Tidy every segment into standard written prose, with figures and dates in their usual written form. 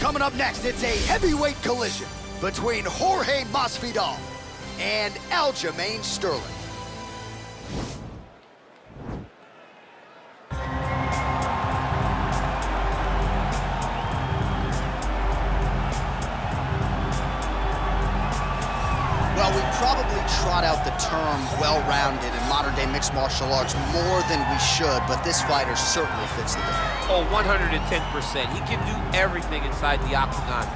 Coming up next, it's a heavyweight collision between Jorge Masvidal and Aljamain Sterling. Well, we probably trot out the term well-rounded in modern-day mixed martial arts more than we should, but this fighter certainly fits the bill. Oh, 110%. He can do everything inside the octagon.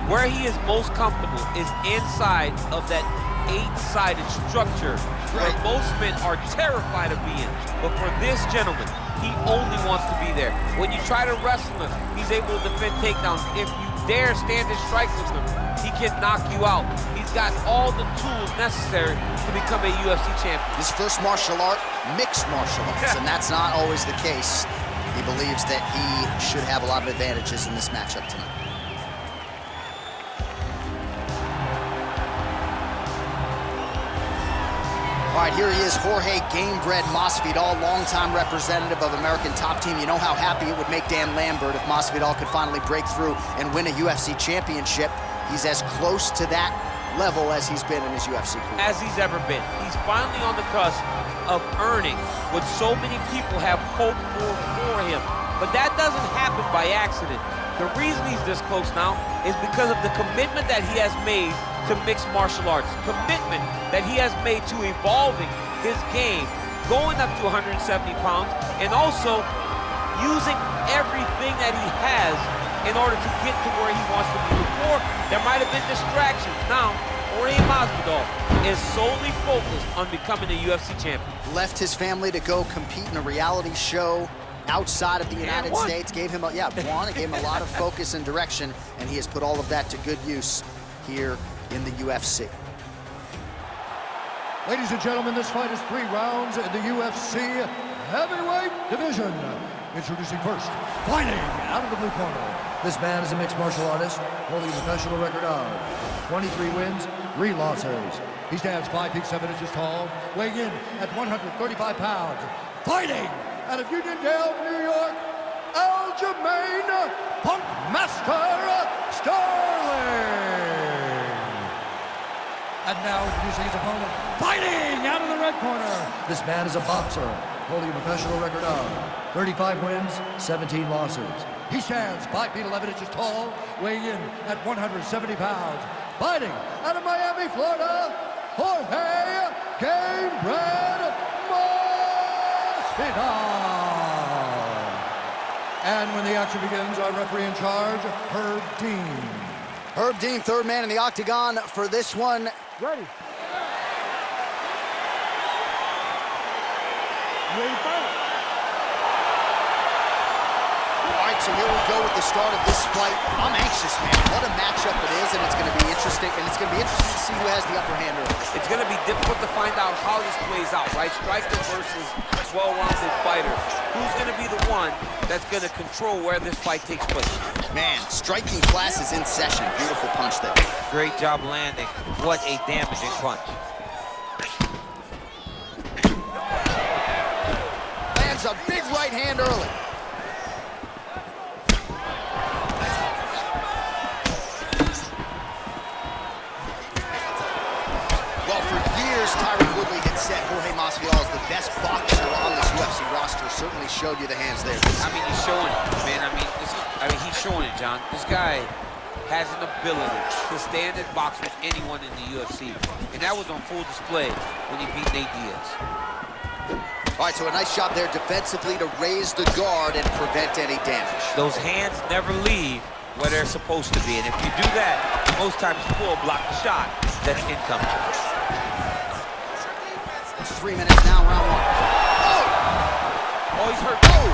Where he is most comfortable is inside of that 8-sided structure where most men are terrified of being. But for this gentleman, he only wants to be there. When you try to wrestle him, he's able to defend takedowns. If you dare stand and strike with him, he can knock you out. He's got all the tools necessary to become a UFC champion. His first martial art, mixed martial arts, and that's not always the case. He believes that he should have a lot of advantages in this matchup tonight. All right, here he is, Jorge Gamebred Masvidal, longtime representative of American Top Team. You know how happy it would make Dan Lambert if Masvidal could finally break through and win a UFC championship. He's as close to that level as he's been in his UFC career. As he's ever been. He's finally on the cusp of earning what so many people have hoped for him. But that doesn't happen by accident. The reason he's this close now is because of the commitment that he has made to mixed martial arts, commitment that he has made to evolving his game, going up to 170 pounds, and also using everything that he has in order to get to where he wants to be. Before, there might have been distractions. Now, Jorge Masvidal is solely focused on becoming a UFC champion. Left his family to go compete in a reality show outside of the United States. Gave him, it gave him a lot of focus and direction, and he has put all of that to good use here in the UFC. Ladies and gentlemen, this fight is 3 rounds in the UFC heavyweight division. Introducing first, fighting out of the blue corner. This man is a mixed martial artist, holding a professional record of 23 wins, 3 losses. He stands 5 feet 7 inches tall, weighing in at 135 pounds. Fighting out of Uniondale, New York, Aljamain Punkmaster Sterling. And now introducing his opponent, fighting out of the red corner. This man is a boxer, holding a professional record of 35 wins, 17 losses. He stands 5 feet 11 inches tall, weighing in at 170 pounds. Fighting out of Miami, Florida, Jorge Gamebred Masvidal. And when the action begins, our referee in charge, Herb Dean. Herb Dean, third man in the octagon for this one. Ready. Ready, fight. All right, so here we go with the start of this fight. I'm anxious, man. What a matchup it is, and it's going to be interesting. And it's going to be interesting to see who has the upper hand early. It's going to be difficult to find out how this plays out, right? Striker versus well-rounded fighter. Who's going to be the one that's going to control where this fight takes place? Man, striking class is in session. Beautiful punch there. Great job landing. What a damaging punch. Lands a big right hand early. Well, for years, Tyron Woodley had said Jorge Masvidal is the best boxer on this UFC roster. Certainly showed you the hands there. I mean, he's showing it, man. I mean, he's showing it, John. This guy has an ability to stand and box with anyone in the UFC. And that was on full display when he beat Nate Diaz. All right, so a nice job there defensively to raise the guard and prevent any damage. Those hands never leave where they're supposed to be. And if you do that, most times you pull block the shot that's incoming. 3 minutes now, round 1. Oh, he's hurt. Oh!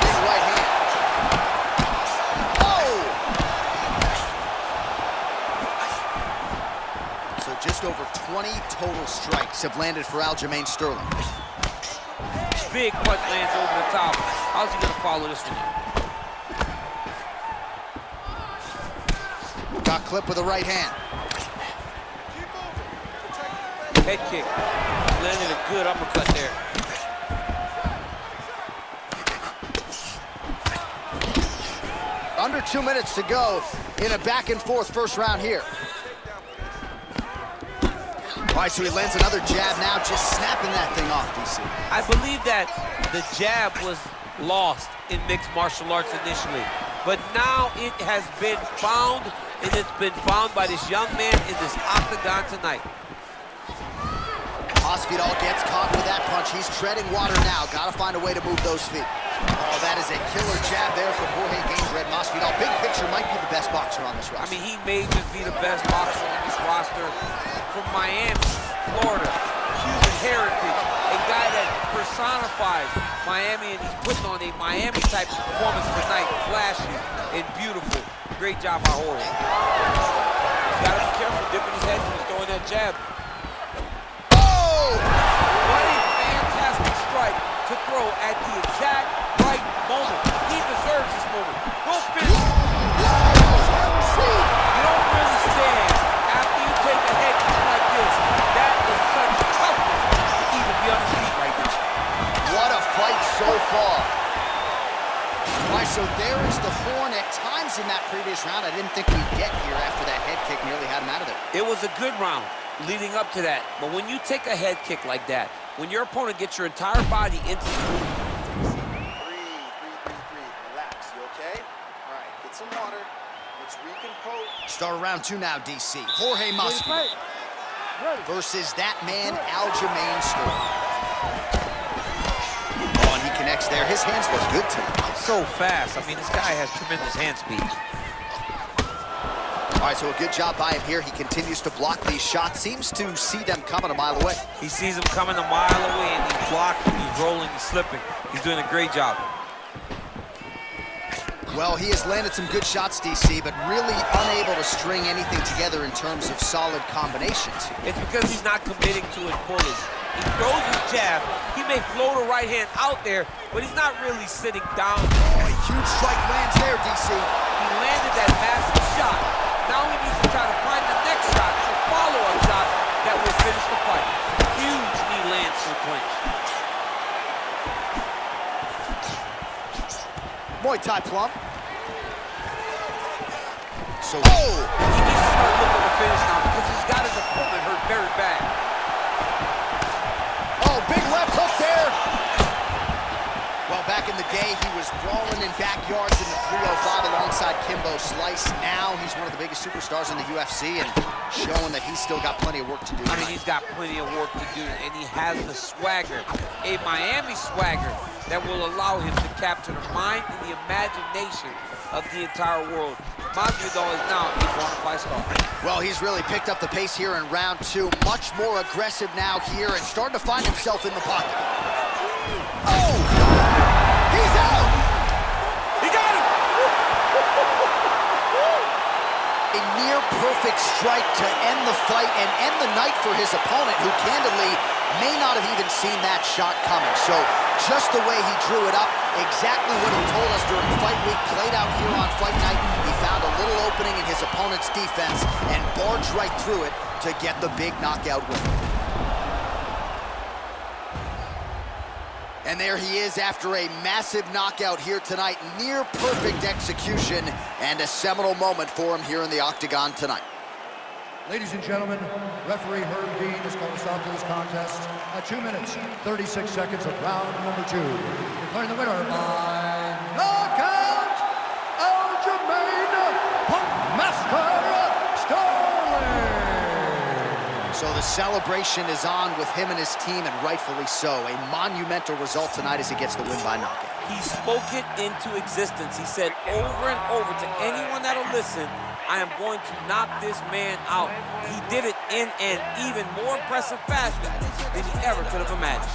Big right hand. Oh! So just over 20 total strikes have landed for Aljamain Sterling. Big punch lands over the top. How's he going to follow this one? Got clipped with a right hand. Head kick. Landed a good uppercut there. Under 2 minutes to go in a back-and-forth first round here. All right, so he lands another jab now, just snapping that thing off, DC. I believe that the jab was lost in mixed martial arts initially, but now it has been found, and it's been found by this young man in this octagon tonight. Masvidal gets caught with that punch. He's treading water now. Got to find a way to move those feet. Oh, that is a killer jab there from Jorge Gamebred Masvidal. Big picture, might be the best boxer on this roster. I mean, he may just be the best boxer on this roster. From Miami, Florida, Cuban heritage, a guy that personifies Miami, and he's putting on a Miami-type performance tonight. Flashy and beautiful. Great job by Jorge. He's got to be careful dipping his head when he's throwing that jab. What a fantastic strike to throw at the exact right moment. He deserves this moment. Go finish. You don't really stand after you take a head kick like this. That is such toughness to even be on his feet right now. What a fight so far. All right, so there is the horn. At times in that previous round, I didn't think we'd get here after that head kick nearly had him out of there. It was a good round leading up to that, but when you take a head kick like that, when your opponent gets your entire body into the Breathe. Relax, you okay? All right, get some water. Let's recompose. Start round 2 now, DC. Jorge Masvidal versus that man, Aljamain. Oh, and he connects there. His hands look good tonight. so fast. I mean, this guy has tremendous hand speed. All right, so a good job by him here. He continues to block these shots. Seems to see them coming a mile away. He sees them coming a mile away, and he's blocking, he's rolling, he's slipping. He's doing a great job. Well, he has landed some good shots, DC, but really unable to string anything together in terms of solid combinations. It's because he's not committing to it fully. He throws his jab. He may float a right hand out there, but he's not really sitting down. Oh, a huge strike lands there, DC. He landed that massive shot. Now he needs to try to find the next shot, the follow-up shot that will finish the fight. Huge knee lands for the clinch. Muay Thai plump. So, he needs to start looking to finish now because he's got his opponent hurt very bad. Oh, big left hook there. Well, back in the day, he was brawling in backyards in the 305 alongside Kimbo Slice. Now he's one of the biggest superstars in the UFC and showing that he's still got plenty of work to do. I mean, he's got plenty of work to do, and he has the swagger, a Miami swagger, that will allow him to capture the mind and the imagination of the entire world. Masvidal is now a bona fide star. Well, he's really picked up the pace here in round 2. Much more aggressive now here and starting to find himself in the pocket. Oh! He's out! He got him! A near-perfect strike to end the fight and end the night for his opponent, who candidly may not have even seen that shot coming. So just the way he drew it up, exactly what he told us during fight week, played out here on fight night. He found a little opening in his opponent's defense and barged right through it to get the big knockout win. And there he is after a massive knockout here tonight. Near perfect execution and a seminal moment for him here in the octagon tonight. Ladies and gentlemen, referee Herb Dean is going to stop to this contest at 2 minutes, 36 seconds of round number 2. Declaring the winner by knockout, Aljamain Sterling. So the celebration is on with him and his team, and rightfully so. A monumental result tonight as he gets the win by knockout. He spoke it into existence. He said over and over to anyone that'll listen, I am going to knock this man out. He did it in an even more impressive fashion than he ever could have imagined.